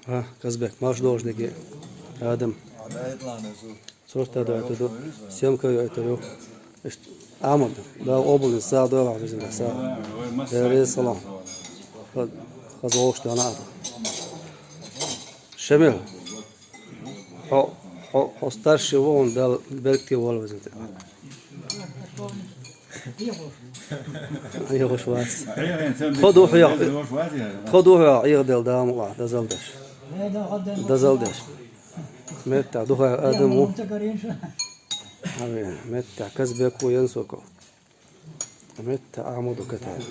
Ha, Kazbek, marş doğuşdaki adam. Sorta da ötüdü. Semka'yı ötüdü. İşte Ahmet, da obulun sağ doğru bizim de sağ. Değerli salam. Kazı hoştu ana adı. Şemil. O starszy on belki vol bizim de. Yok hoş var. خذوه يغدل دام الله دزلدش دزلدش متى دوها آدمو آمين متى كذبك وينسوكو متى أعمد كتاب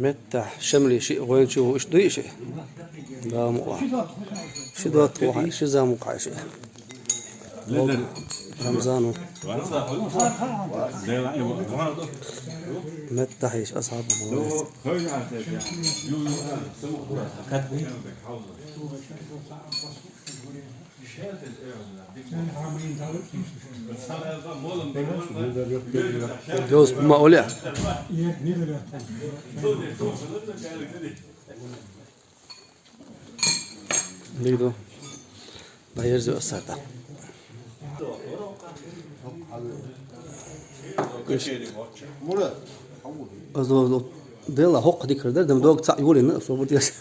متى شملي شيء وين شو إيش دوي شيء دام الله شدوت واحد شزام وقع شيء رمضانو متى حيش أصحاب الموت جوز ما أولى نيجو بايرزو أسرتا أزو ديلا حق ذكر ده دم دوق تاع يقول إنه صوب ديش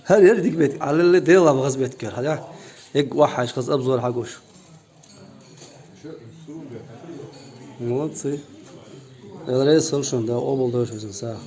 هل يردك بيت على اللي ديلا بغز بيت كر هذا هيك واحد خز أبزور حقوش مولد سي الرئيس سلشون ده أول دوش بزن ساعة